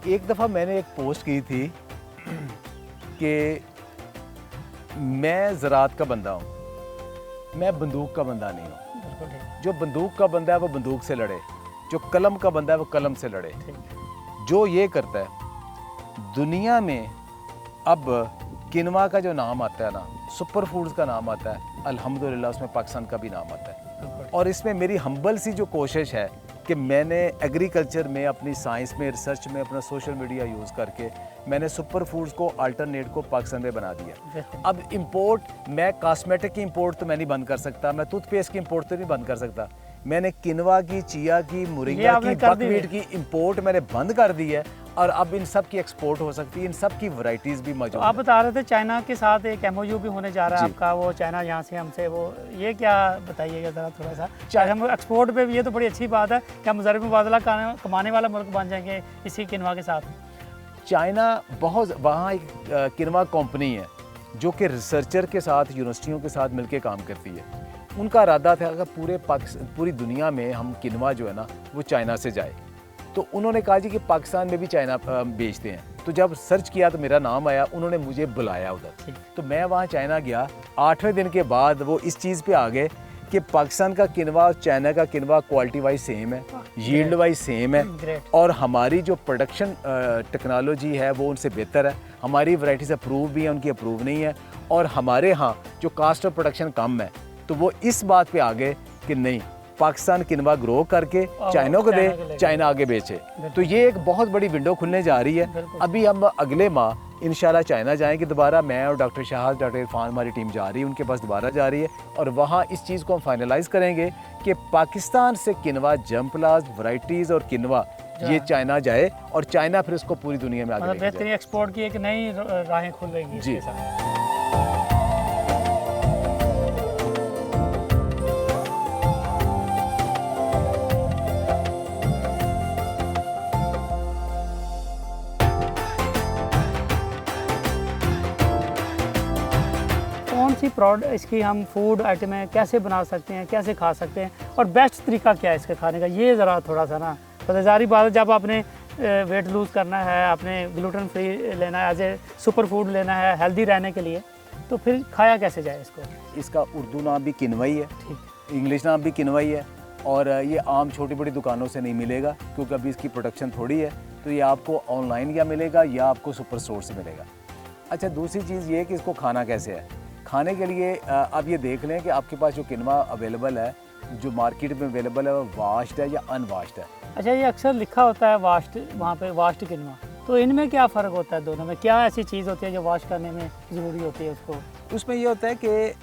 [SPEAKER 3] एक दफ़ा मैंने एक पोस्ट की थी कि मैं ज़राअत का बंदा हूँ, मैं बंदूक का बंदा नहीं हूँ। जो बंदूक का बंदा है वो बंदूक से लड़े, जो कलम का बंदा है वो कलम से लड़े। जो ये करता है दुनिया में, अब किनवा का जो नाम आता है ना, सुपर फूड्स का नाम आता है, अल्हम्दुलिल्लाह उसमें पाकिस्तान का भी नाम आता है। और इसमें मेरी हम्बल सी जो कोशिश है कि मैंने एग्रीकल्चर में, अपनी साइंस में, रिसर्च में, अपना सोशल मीडिया यूज़ करके मैंने सुपर फूड्स को, अल्टरनेट को पाकिस्तान में बना दिया। अब इंपोर्ट, मैं कॉस्मेटिक की इंपोर्ट तो मैं नहीं बंद कर सकता, मैं टूथपेस्ट की इंपोर्ट तो नहीं बंद कर सकता, मैंने किनवा की, चिया की, मोरिंगा की, बकवीट की इंपोर्ट मैंने बंद कर दी है, और अब इन सब की एक्सपोर्ट हो सकती है, इन सब की वैरायटीज़ भी मौजूद
[SPEAKER 1] आप बता रहे थे चाइना के साथ एक MOU भी होने जा रहा है आपका, वो चाइना यहाँ से हमसे, वो ये क्या बताइएगा ज़रा थोड़ा सा। हम एक्सपोर्ट पे भी, ये तो बड़ी अच्छी बात है कि हम ज़रिए मुबादला कमाने वाला मुल्क बन जाएंगे इसी किनवा के साथ। चाइना
[SPEAKER 3] बहुत, वहाँ एक किनवा कंपनी है जो कि रिसर्चर के साथ, यूनिवर्सिटियों के साथ मिलकर काम करती है। उनका इरादा था अगर पूरी दुनिया में हम किनवा जो है ना वो चाइना से जाए, तो उन्होंने कहा जी कि पाकिस्तान में भी चाइना बेचते हैं, तो जब सर्च किया तो मेरा नाम आया, उन्होंने मुझे बुलाया उधर।
[SPEAKER 1] ठीक।
[SPEAKER 3] तो मैं वहाँ चाइना गया, 8वें दिन के बाद वो इस चीज़ पे आ गए कि पाकिस्तान का किनवा और चाइना का किनवा क्वालिटी वाइज सेम है, यील्ड वाइज सेम है,
[SPEAKER 1] ग्रेट।
[SPEAKER 3] और हमारी जो प्रोडक्शन टेक्नोलॉजी है वो उनसे बेहतर है। हमारी वैराइटीज़ अप्रूव भी है, उनकी अप्रूव नहीं है, और हमारे यहाँ जो कास्ट ऑफ प्रोडक्शन कम है। तो वो इस बात पे आ गए कि नहीं, पाकिस्तान किनवा ग्रो करके चाइना को
[SPEAKER 1] चाइना को
[SPEAKER 3] दे,
[SPEAKER 1] ले
[SPEAKER 3] चाइना आगे बेचे। तो ये एक बहुत बड़ी विंडो खुलने जा रही है।
[SPEAKER 1] बिल्कुल।
[SPEAKER 3] अभी हम अगले माह इंशाल्लाह चाइना जाएंगे दोबारा, मैं और डॉक्टर शाहद, डॉक्टर इरफान, हमारी टीम जा रही है, उनके पास दोबारा जा रही है, और वहाँ इस चीज़ को हम फाइनलाइज करेंगे कि पाकिस्तान से किनवा, जम्पलाज, वैराइटीज़ और किनवा ये चाइना जाए, और चाइना फिर उसको पूरी दुनिया में आगे
[SPEAKER 1] मतलब
[SPEAKER 3] लेके जाए।
[SPEAKER 1] बेहतरीन एक्सपोर्ट की एक नई राहें खुलेंगी
[SPEAKER 3] जी।
[SPEAKER 1] इसके साथ। कौन सी प्रोडक्ट इसकी हम फूड आइटमें कैसे बना सकते हैं, कैसे खा सकते हैं, और बेस्ट तरीका क्या है इसके खाने का, ये ज़रा थोड़ा सा ना, तो ज़ाहिर बात है जब आपने वेट लूज़ करना है, आपने ग्लूटेन फ्री लेना है, एज ए सुपर फूड लेना है हेल्दी रहने के लिए, तो फिर खाया कैसे जाए इसको?
[SPEAKER 3] इसका उर्दू नाम भी किनवा ही है,
[SPEAKER 1] ठीक।
[SPEAKER 3] इंग्लिश नाम भी किनवा ही है, और ये आम छोटी बड़ी दुकानों से नहीं मिलेगा, क्योंकि अभी इसकी प्रोडक्शन थोड़ी है। तो ये आपको ऑनलाइन या मिलेगा या आपको सुपर स्टोर से मिलेगा। अच्छा, दूसरी चीज़ ये है कि इसको खाना कैसे है। खाने के लिए आप ये देख लें कि आपके पास जो किनवा अवेलेबल है, जो मार्केट में अवेलेबल है, वो वाश्ड है या अनवाश्ड है।
[SPEAKER 1] अच्छा, ये अक्सर लिखा होता है वाश्ड, वहाँ पे वाश्ड किनवा, तो इनमें क्या फ़र्क होता है दोनों में? क्या ऐसी चीज़ होती है जो वॉश करने में ज़रूरी होती है उसको?
[SPEAKER 3] उसमें ये होता है कि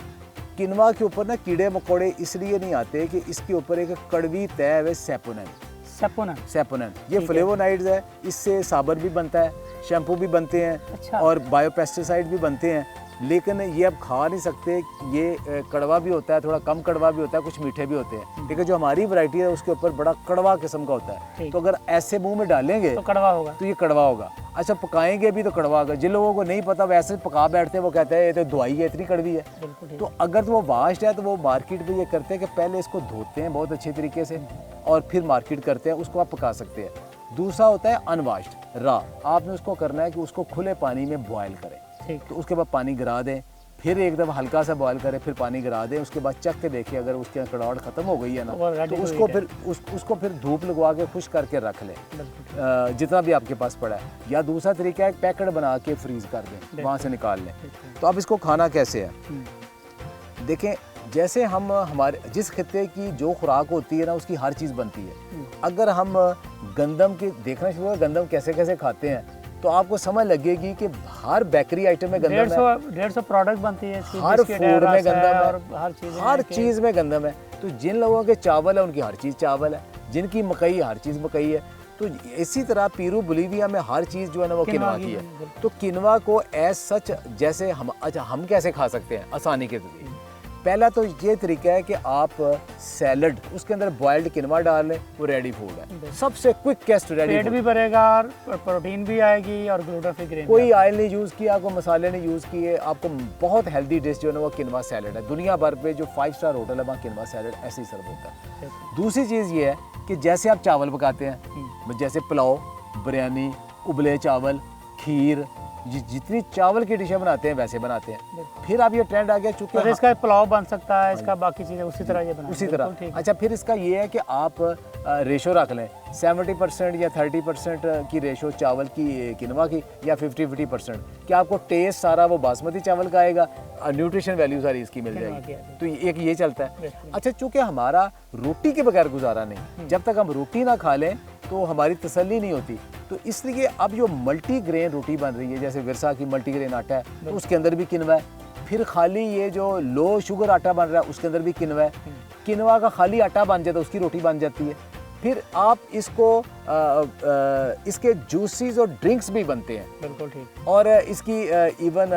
[SPEAKER 3] किनवा के ऊपर ना कीड़े मकोड़े इसलिए नहीं आते कि इसके ऊपर एक कड़वी तय है सेपोनेन।
[SPEAKER 1] सेपोना।
[SPEAKER 3] सेपोनेन ये
[SPEAKER 1] ठीक है।
[SPEAKER 3] फ्लेवोनाइड्स है, इससे साबुन भी बनता है, शैम्पू भी बनते हैं,
[SPEAKER 1] अच्छा।
[SPEAKER 3] और बायोपेस्टिसाइड भी बनते हैं। लेकिन ये आप खा नहीं सकते, ये कड़वा भी होता है, थोड़ा कम कड़वा भी होता है, कुछ मीठे भी होते हैं। लेकिन जो हमारी वैरायटी है उसके ऊपर बड़ा कड़वा किस्म का होता है,
[SPEAKER 1] ठीक।
[SPEAKER 3] तो अगर ऐसे मुंह में डालेंगे
[SPEAKER 1] तो कड़वा होगा।
[SPEAKER 3] तो ये कड़वा होगा। अच्छा, पकाएंगे भी तो कड़वा होगा। जिन लोगों को नहीं पता वैसे पका बैठते हैं, वो कहते हैं ये तो दवाई है, इतनी कड़वी है।
[SPEAKER 1] बिल्कुल ठीक।
[SPEAKER 3] तो अगर वो वाश्ड है तो वो मार्केट में ये करते हैं कि पहले इसको धोते हैं बहुत अच्छे तरीके से, और फिर मार्केट करते हैं, उसको आप पका सकते हैं। दूसरा होता है अनवाश्ड, रॉ। आपने उसको करना है कि उसको खुले पानी में बॉयल करें,
[SPEAKER 1] ठीक।
[SPEAKER 3] तो उसके बाद पानी गिरा दें, फिर एक दफ़ा हल्का सा बॉयल करें, फिर पानी गिरा दें, उसके बाद चख के देखिए अगर उसके कड़वाहट ख़त्म हो गई है ना,
[SPEAKER 1] वो ready
[SPEAKER 3] तो
[SPEAKER 1] to
[SPEAKER 3] उसको
[SPEAKER 1] eat
[SPEAKER 3] फिर उसको फिर धूप लगवा के खुश करके रख लें,
[SPEAKER 1] बिल्कुल।
[SPEAKER 3] जितना भी आपके पास पड़ा है। या दूसरा तरीका है पैकेट बना के फ्रीज कर दें, वहाँ से निकाल लें। तो अब इसको खाना कैसे है, देखें, जैसे हम हमारे जिस खित्ते की जो खुराक होती है ना, उसकी हर चीज़ बनती है। अगर हम गंदम की देखना शुरू करें, गंदम कैसे कैसे खाते हैं, तो आपको समझ लगेगी कि हर बेकरी आइटम में गंदम है,
[SPEAKER 1] 150 प्रोडक्ट बनती है इसकी,
[SPEAKER 3] हर
[SPEAKER 1] बिस्किट है,
[SPEAKER 3] फूड में
[SPEAKER 1] रस है,
[SPEAKER 3] गंदम
[SPEAKER 1] और
[SPEAKER 3] है,
[SPEAKER 1] हर
[SPEAKER 3] हर चीज़ में गंदम है। तो जिन लोगों के चावल है उनकी हर चीज़ चावल है, जिनकी मकई हर चीज़ मकई है। तो इसी तरह पीरू बोलीविया में हर चीज़ जो है ना वो किनवा की है। तो किनवा को एज सच जैसे हम कैसे खा सकते हैं आसानी के जरिए, पहला तो ये तरीका है कि आप सैलड उसके अंदर बॉइल्ड किनवा डाल लें, वो रेडी फूड है, सबसे क्विकेस्ट रेडी
[SPEAKER 1] पेट भी भरेगा और प्रोटीन भी आएगी और ग्लूटेन फ्री ग्रेन।
[SPEAKER 3] कोई ऑयल नहीं यूज़ किया, आपको मसाले नहीं यूज़ किए, आपको बहुत हेल्दी डिश जो है ना वो किनवा सैलड है। दुनिया भर पे जो 5 स्टार होटल है वहाँ किनवा सैलड ऐसे ही सर्व होता है। दूसरी चीज़ ये है कि जैसे आप चावल पकाते हैं, जैसे पुलाव, बिरयानी, उबले चावल, खीर, जितनी चावल की डिशें बनाते हैं वैसे बनाते हैं। फिर अब ये ट्रेंड आ गया, चूंकि
[SPEAKER 1] और इसका पुलाव बन सकता है, इसका बाकी चीज़ें उसी तरह ये बना
[SPEAKER 3] उसी तरह। अच्छा, फिर इसका ये है कि आप रेशो रख लें 70% या 30% की रेशो चावल की किनवा की, या 50-50%, कि आपको टेस्ट सारा वो बासमती चावल का आएगा, न्यूट्रिशन वैल्यू सारी इसकी मिल जाएगी। तो एक ये चलता है। अच्छा, चूंकि हमारा रोटी के बगैर गुजारा नहीं, जब तक हम रोटी ना खा लें तो हमारी तसल्ली नहीं होती, तो इसलिए अब जो मल्टी ग्रेन रोटी बन रही है, जैसे विरसा की मल्टी ग्रेन आटा है, तो उसके अंदर भी किनवा है। फिर खाली ये जो लो शुगर आटा बन रहा है उसके अंदर भी किनवा है। किनवा का खाली आटा बन जाता है, उसकी रोटी बन जाती है। फिर आप इसको इसके जूसेस और ड्रिंक्स भी बनते हैं,
[SPEAKER 1] बिल्कुल ठीक।
[SPEAKER 3] और इसकी इवन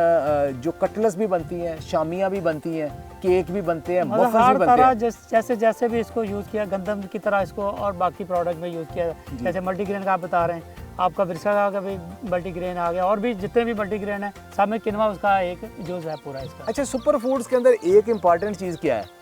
[SPEAKER 3] जो कटलेस भी बनती हैं, शामियाँ भी बनती हैं, केक भी बनते हैं,
[SPEAKER 1] मतलब
[SPEAKER 3] मफिन्स
[SPEAKER 1] हर
[SPEAKER 3] भी बनते
[SPEAKER 1] तरह
[SPEAKER 3] हैं।
[SPEAKER 1] जैसे भी इसको यूज़ किया, गंदम की तरह इसको और बाकी प्रोडक्ट में यूज़ किया, जैसे मल्टीग्रेन का आप बता रहे हैं, आपका विरसा का भी मल्टीग्रेन आ गया, और भी जितने भी मल्टीग्रेन है सब में किनवा उसका एक यूज़ है पूरा इसका।
[SPEAKER 3] अच्छा, सुपर फूड्स के अंदर एक इम्पॉर्टेंट चीज़ क्या है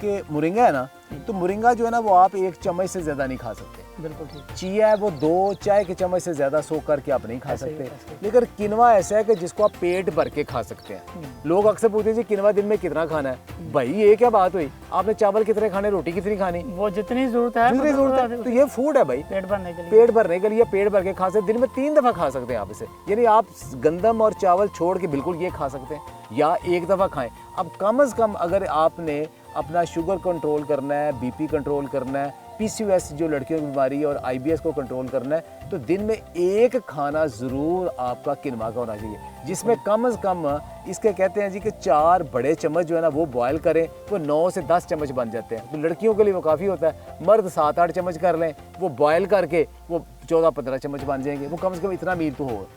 [SPEAKER 3] कि मुरिंगा है ना, तो मुरिंगा जो है ना वो आप एक चम्मच से ज़्यादा नहीं खा सकते।
[SPEAKER 1] बिल्कुल ठीक।
[SPEAKER 3] चिया है वो 2 चाय के चम्मच से ज़्यादा सोख करके आप नहीं खा
[SPEAKER 1] ऐसे ही,
[SPEAKER 3] सकते।
[SPEAKER 1] ऐसे ही।
[SPEAKER 3] लेकिन किनवा ऐसा है कि जिसको आप पेट भर के खा सकते हैं। लोग अक्सर पूछते हैं जी किनवा दिन में कितना खाना है। भाई ये क्या बात हुई, आपने चावल कितने खाने, रोटी कितनी खानी,
[SPEAKER 1] वो जितनी ज़रूरत है
[SPEAKER 3] जितनी ज़रूरत है। तो ये फूड है भाई,
[SPEAKER 1] पेट भरने के लिए।
[SPEAKER 3] पेट भरने के लिए पेट भर के खा सकते, दिन में 3 दफ़ा खा सकते हैं आप इसे। यानी आप गंदम और चावल छोड़ के बिल्कुल ये खा सकते हैं या एक दफ़ा खाएं। अब कम से कम अगर आपने अपना शुगर कंट्रोल करना है, बीपी कंट्रोल करना है, पीसीओएस जो लड़कियों की बीमारी है और आईबीएस को कंट्रोल करना है, तो दिन में एक खाना ज़रूर आपका किनवा का होना चाहिए, जिसमें कम से कम इसके कहते हैं जी कि 4 बड़े चम्मच जो है ना वो बॉयल करें, वो 9 से 10 चम्मच बन जाते हैं। तो लड़कियों के लिए वो काफ़ी होता है। मर्द 7-8 चम्मच कर लें, वो बॉयल करके वो 14-15 चम्मच बन जाएंगे। वो कम से कम इतना मील तो हो।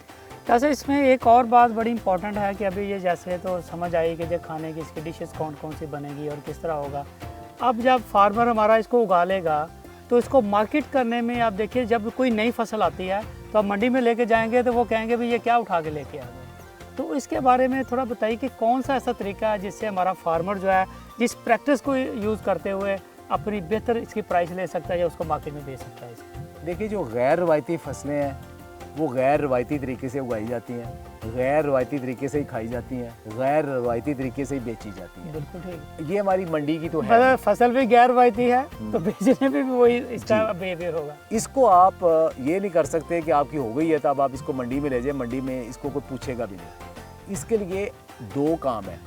[SPEAKER 1] वैसे इसमें एक और बात बड़ी इंपॉर्टेंट है कि अभी ये जैसे तो समझ आई कि जो खाने की इसकी डिशेस कौन कौन सी बनेगी और किस तरह होगा। अब जब फार्मर हमारा इसको उगा लेगा तो इसको मार्केट करने में आप देखिए, जब कोई नई फसल आती है तो आप मंडी में लेके जाएंगे तो वो कहेंगे भी ये क्या उठा के लेके आ गए। तो इसके बारे में थोड़ा बताइए कि कौन सा ऐसा तरीका है जिससे हमारा फार्मर जो है जिस प्रैक्टिस को यूज़ करते हुए अपनी बेहतर इसकी प्राइस ले सकता है या उसको मार्केट में बेच सकता है इसको।
[SPEAKER 3] देखिए जो गैर रवायती फसलें हैं वो गैर रवायती तरीके से उगाई जाती हैं, गैर रवायती तरीके से ही खाई जाती हैं, गैर रवायती तरीके से ही बेची जाती हैं।
[SPEAKER 1] बिल्कुल ठीक।
[SPEAKER 3] ये हमारी मंडी की तो है।
[SPEAKER 1] मतलब फसल भी गैर रवायती है तो बेचने में भी वही इसका बिहेवियर होगा।
[SPEAKER 3] इसको आप ये नहीं कर सकते कि आपकी हो गई है तो अब आप इसको मंडी में ले जाए, मंडी में इसको कोई पूछेगा भी नहीं। इसके लिए 2 काम है।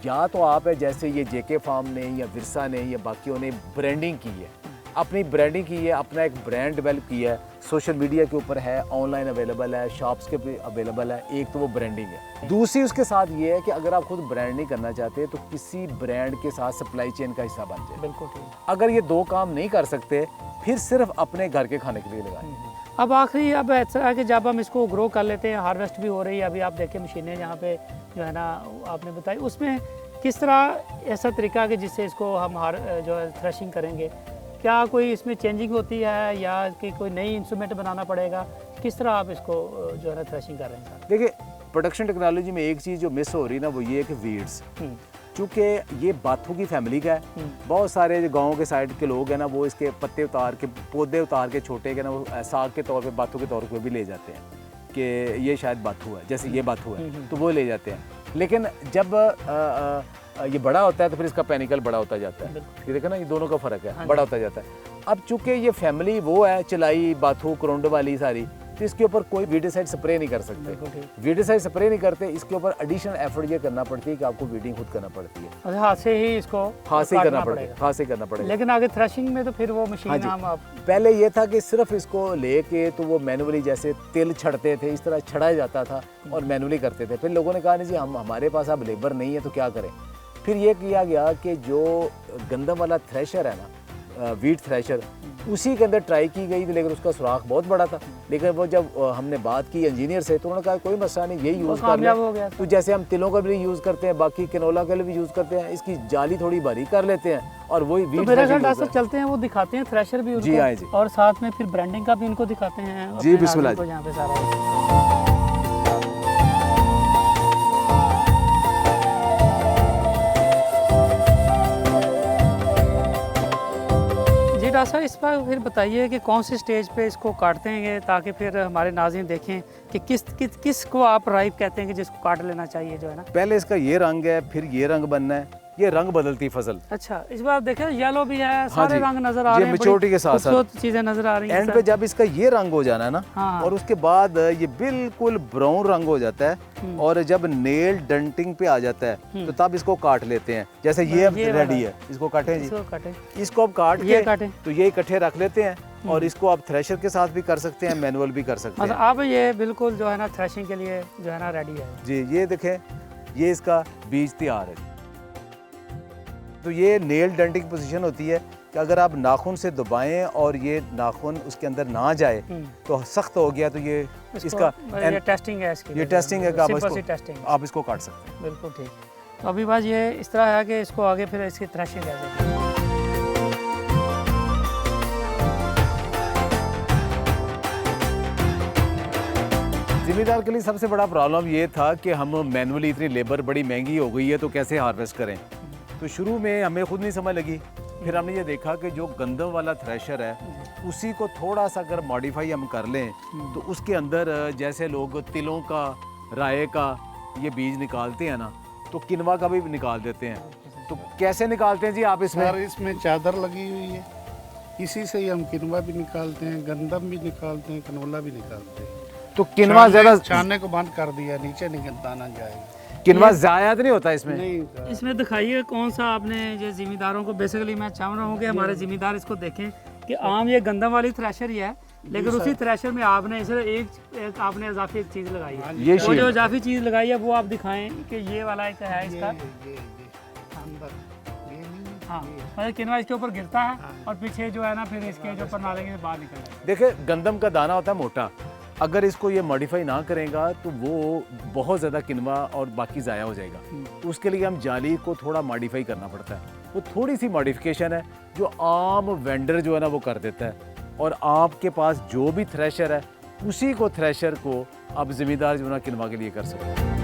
[SPEAKER 3] या तो आप है जैसे ये जेके फार्म ने या विरसा ने या बाकियों ने ब्रांडिंग की है, अपनी ब्रांडिंग की है, अपना एक ब्रांड डेवलप किया है, सोशल मीडिया के ऊपर है, ऑनलाइन अवेलेबल है, शॉप्स के पे अवेलेबल है। एक तो वो ब्रांडिंग है। दूसरी उसके साथ ये है कि अगर आप खुद ब्रांड नहीं करना चाहते तो किसी ब्रांड के साथ सप्लाई चेन का हिस्सा बन जाए।
[SPEAKER 1] बिल्कुल ठीक।
[SPEAKER 3] अगर ये 2 काम नहीं कर सकते फिर सिर्फ अपने घर के खाने के लिए लगाएं।
[SPEAKER 1] अब आखिरी अब ऐसा है कि जब हम इसको ग्रो कर लेते हैं, हार्वेस्ट भी हो रही है, अभी आप देखें मशीनें जहाँ पे जो है ना आपने बताई, उसमें किस तरह ऐसा तरीका है कि जिससे इसको हम जो है थ्रेशिंग करेंगे, क्या कोई इसमें चेंजिंग होती है या कि कोई नई इंस्ट्रूमेंट बनाना पड़ेगा, किस तरह आप इसको जो है ना थ्रेशिंग कर रहे हैं सर?
[SPEAKER 3] देखिए प्रोडक्शन टेक्नोलॉजी में एक चीज़ जो मिस हो रही है ना वो ये है कि वीड्स, चूँकि ये बाथू की फैमिली का है, बहुत सारे जो गाँव के साइड के लोग हैं ना वो इसके पत्ते उतार के, पौधे उतार के छोटे के ना वो साग के तौर पे, बाथू के तौर पे भी ले जाते हैं कि ये शायद बाथू है, जैसे ये बाथू है तो वो ले जाते हैं। लेकिन जब ये बड़ा होता है तो फिर इसका पेनिकल बड़ा होता जाता है। ये देखो ना, ये दोनों का फ़र्क है, बड़ा होता जाता है। अब चूँकि ये फैमिली वो है चलाई बाथू करोंडो वाली सारी, तो इसके ऊपर कोई वीडिसाइड स्प्रे नहीं कर सकते। वीडिसाइड स्प्रे नहीं करते, इसके ऊपर एडिशनल एफर्ट ये करना पड़ती है कि आपको वीडिंग खुद करना पड़ती है।
[SPEAKER 1] अच्छा, हाथ से ही इसको
[SPEAKER 3] हाथ से ही करना पड़ेगा, हाथ से करना पड़ेगा।
[SPEAKER 1] लेकिन आगे थ्रेशिंग में तो फिर वो मशीन हम आप
[SPEAKER 3] पहले ये था कि सिर्फ इसको लेके तो वो मैनुअली जैसे तिल छड़ते थे, इस तरह छड़ा जाता था और मैनुअली करते थे। फिर लोगों ने कहा नहीं जी हमारे पास अब लेबर नहीं है तो क्या करें। फिर ये किया गया कि जो गंदम वाला थ्रेशर है ना, वीट थ्रेशर, उसी के अंदर ट्राई की गई थी, लेकिन उसका सुराख बहुत बड़ा था। लेकिन वो जब हमने बात की इंजीनियर से तो उन्होंने कहा कोई मसला नहीं, यही यूज़ कर लें। तो जैसे हम तिलों का भी यूज़ करते हैं, बाकी कैनोला के लिए भी यूज़ करते हैं, इसकी जाली थोड़ी बारीक कर लेते हैं और वही वीट
[SPEAKER 1] थ्रेशर चलते हैं, वो दिखाते हैं थ्रेशर भी
[SPEAKER 3] जी। हाँ जी,
[SPEAKER 1] और साथ में फिर ब्रांडिंग का भी इनको दिखाते हैं
[SPEAKER 3] जी। बिस्मिल्लाह
[SPEAKER 1] को यहाँ पे सारा डॉक्टर साहब, इस पर फिर बताइए कि कौन सी स्टेज पे इसको काटते हैं ताकि फिर हमारे नाज़रीन देखें कि किस को आप राइप कहते हैं कि जिसको काट लेना चाहिए जो है ना।
[SPEAKER 3] पहले इसका ये रंग है, फिर ये रंग बनना है, ये रंग बदलती फसल।
[SPEAKER 1] अच्छा, इस बार देखें येलो भी है, सारे रंग नजर आ रहे हैं,
[SPEAKER 3] मैच्योरिटी के साथ साथ
[SPEAKER 1] चीजें नजर आ रही हैं।
[SPEAKER 3] एंड पे जब इसका ये रंग हो जाना है ना, और उसके बाद ये बिल्कुल ब्राउन रंग हो जाता है और जब नेल डंटिंग पे आ जाता है तो तब इसको काट लेते हैं। जैसे ये अब रेडी है, इसको काटें जी। इसको अब काट के तो ये इकट्ठे रख लेते हैं और इसको आप थ्रेशर के साथ भी कर सकते हैं, मैनुअल भी कर सकते हैं।
[SPEAKER 1] अब ये बिल्कुल जो है ना थ्रेशिंग के लिए जो है ना रेडी है
[SPEAKER 3] जी। ये देखें, ये इसका बीज तैयार है। तो ये नेल डंटिंग पोजीशन होती है कि अगर आप नाखून से दबाएं और ये नाखून उसके अंदर ना जाए तो सख्त हो गया तो ये इसका
[SPEAKER 1] ये टेस्टिंग है इसकी,
[SPEAKER 3] ये टेस्टिंग है कि आप इसको काट सकते हैं।
[SPEAKER 1] बिल्कुल ठीक। तो अभी बात ये इस तरह है कि इसको आगे फिर इसकी थ्रेशिंग है।
[SPEAKER 3] ज़िम्मेदार के लिए सबसे बड़ा प्रॉब्लम ये था कि हम मैनुअली, इतनी लेबर बड़ी महंगी हो गई है तो कैसे हार्वेस्ट करें। तो शुरू में हमें खुद नहीं समझ लगी, फिर हमने ये देखा कि जो गंदम वाला थ्रेशर है उसी को थोड़ा सा अगर मॉडिफाई हम कर लें तो उसके अंदर जैसे लोग तिलों का, राय का ये बीज निकालते हैं ना, तो किनवा का भी निकाल देते हैं। तो कैसे निकालते हैं जी आप इसमें?
[SPEAKER 4] सर इसमें चादर लगी हुई है, इसी से ही हम किनवा भी निकालते हैं, गंदम भी निकालते हैं, कनोला भी निकालते हैं।
[SPEAKER 3] तो किनवा ज़्यादा
[SPEAKER 4] छानने को बंद कर दिया, नीचे निकलता ना जाएगा।
[SPEAKER 3] किनवा ज़ाया तो नहीं होता इसमें?
[SPEAKER 4] नहीं सर।
[SPEAKER 1] इसमें दिखाइए कौन सा आपने जो जिम्मेदारों को, बेसिकली मैं चाह रहा हूँ कि हमारे जिम्मेदार इसको देखें कि आम ये गंदम वाली थ्रेशर ही है, लेकिन उसी थ्रेशर में आपने इसे एक आपने इजाफी एक चीज़ लगाई है।
[SPEAKER 3] ये
[SPEAKER 1] वो जो इजाफी चीज़ लगाई है वो आप दिखाएं कि ये वाला एक है इसका।
[SPEAKER 4] ये अंदर ये नहीं,
[SPEAKER 1] हाँ, मतलब किनवा इसके ऊपर गिरता है और पीछे जो है ना फिर इसके जो प्रणाली के बाहर निकल जाता है।
[SPEAKER 3] देखिए गंदम का दाना होता है मोटा, अगर इसको ये मॉडिफाई ना करेगा तो वो बहुत ज़्यादा किनवा और बाकी ज़ाया हो जाएगा। उसके लिए हम जाली को थोड़ा मॉडिफाई करना पड़ता है। वो थोड़ी सी मॉडिफिकेशन है जो आम वेंडर जो है ना वो कर देता है, और आपके पास जो भी थ्रेशर है उसी को थ्रेशर को आप ज़िम्मेदार जो है ना किनवा के लिए कर सकते हैं।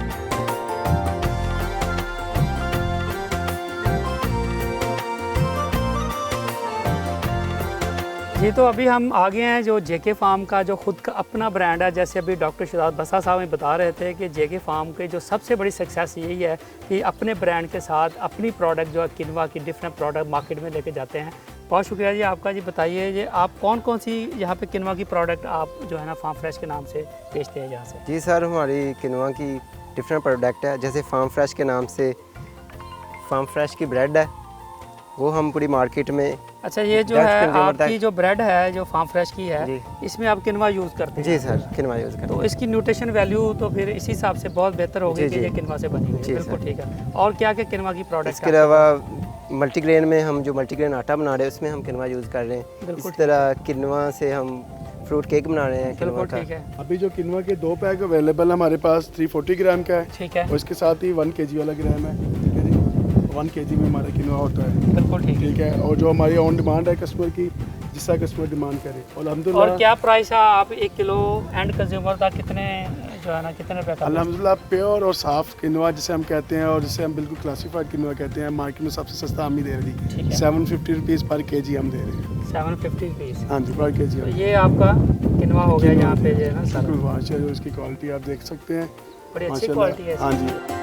[SPEAKER 1] जी, तो अभी हम आ गए हैं जो जेके फार्म का जो खुद का अपना ब्रांड है। जैसे अभी डॉक्टर शहजाद बसा साहब में बता रहे थे कि जेके फार्म के जो सबसे बड़ी सक्सेस यही है कि अपने ब्रांड के साथ अपनी प्रोडक्ट जो है किनवा की डिफरेंट प्रोडक्ट मार्केट में लेके जाते हैं। बहुत शुक्रिया जी आपका। जी बताइए ये आप कौन कौन सी यहाँ पे किनवा की प्रोडक्ट आप जो है ना फार्म फ्रेश के नाम से बेचते हैं यहाँ से?
[SPEAKER 5] जी सर, हमारी किनवा की डिफरेंट प्रोडक्ट है। जैसे फार्म फ्रेश के नाम से फार्म फ्रेश की ब्रेड है, वो हम पूरी मार्केट में।
[SPEAKER 1] अच्छा, ये जो
[SPEAKER 5] Direct
[SPEAKER 1] है
[SPEAKER 5] consumer
[SPEAKER 1] आपकी
[SPEAKER 5] तक।
[SPEAKER 1] जो ब्रेड है जो फार्म फ्रेश की है,
[SPEAKER 5] जी।
[SPEAKER 1] इसमें आप किनवा यूज़ करते हैं?
[SPEAKER 5] जी सर, किनवा यूज़ करते
[SPEAKER 1] तो
[SPEAKER 5] हैं।
[SPEAKER 1] इसकी न्यूट्रिशन वैल्यू तो फिर इसी हिसाब से बहुत बेहतर होगी
[SPEAKER 5] जी,
[SPEAKER 1] कि
[SPEAKER 5] जी।
[SPEAKER 1] ये किनवा से बनी हुई है।
[SPEAKER 5] जी,
[SPEAKER 1] बिल्कुल
[SPEAKER 5] सर।
[SPEAKER 1] ठीक है। और क्या क्या किनवा की प्रोडक्ट?
[SPEAKER 5] इसके अलावा मल्टीग्रेन में हम जो मल्टीग्रेन आटा बना रहे हैं उसमें हम किनवा यूज़ कर रहे हैं।
[SPEAKER 1] बिल्कुल
[SPEAKER 5] इस तरह किनवा से हम फ्रूट केक बना रहे हैं किनवा
[SPEAKER 1] बिल्कुल
[SPEAKER 5] का।
[SPEAKER 1] ठीक है।
[SPEAKER 6] अभी जो किनवा के 2 पैक अवेलेबल है हमारे पास, 340 ग्राम का है
[SPEAKER 1] ठीक है,
[SPEAKER 6] और इसके साथ ही 1 kg वाला ग्राम है। ठीक है जी, 1 kg में हमारा किनवा होता है।
[SPEAKER 1] बिल्कुल ठीक है।
[SPEAKER 6] ठीक है, और जो हमारी ऑन डिमांड है कस्टमर की, जिस तरह कस्टमर डिमांड करे। और
[SPEAKER 1] और
[SPEAKER 6] अल्हम्दुलिल्लाह
[SPEAKER 1] क्या प्राइस है आप 1 किलो एंड कंज्यूमर का कितने जो है ना कितने रुपए का?
[SPEAKER 6] अल्हम्दुलिल्लाह प्योर और साफ किनवा जिसे हम कहते हैं, और जिसे हम बिल्कुल क्लासीफाइड किनवा कहते हैं, मार्केट में सबसे सस्ता हम ही दे रहे
[SPEAKER 1] ठीक
[SPEAKER 6] हैं।
[SPEAKER 1] है।
[SPEAKER 6] 750 रुपीज़ पर kg हम दे रहे हैं।
[SPEAKER 1] 750 रुपीज़।
[SPEAKER 6] हाँ जी, पर kg।
[SPEAKER 1] तो ये आपका किनवा हो गया यहाँ पे जो है ना सारा।
[SPEAKER 6] बिल्कुल माशाल्लाह, इसकी क्वालिटी आप देख सकते हैं।
[SPEAKER 1] बड़ी अच्छी
[SPEAKER 6] माशाल्लाह।
[SPEAKER 1] क्वालिटी है
[SPEAKER 6] हाँ
[SPEAKER 1] इसकी।
[SPEAKER 6] जी।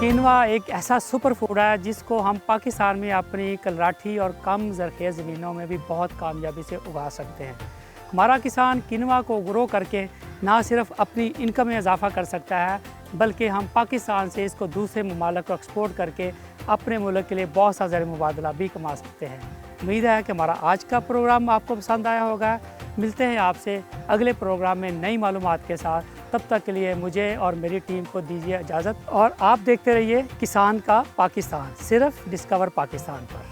[SPEAKER 1] किनवा एक ऐसा सुपर फूड है जिसको हम पाकिस्तान में अपनी कलराठी और कम ज़रख़ेज़ ज़मीनों में भी बहुत कामयाबी से उगा सकते हैं। हमारा किसान किनवा को ग्रो करके ना सिर्फ अपनी इनकम में इजाफा कर सकता है, बल्कि हम पाकिस्तान से इसको दूसरे ममालिक को एक्सपोर्ट करके अपने मुल्क के लिए बहुत सा ज़र मुबादला भी कमा सकते हैं। उम्मीद है कि हमारा आज का प्रोग्राम आपको पसंद आया होगा। मिलते हैं आपसे अगले प्रोग्राम में नई मालूमात के साथ। तब तक के लिए मुझे और मेरी टीम को दीजिए इजाज़त, और आप देखते रहिए किसान का पाकिस्तान, सिर्फ डिस्कवर पाकिस्तान पर।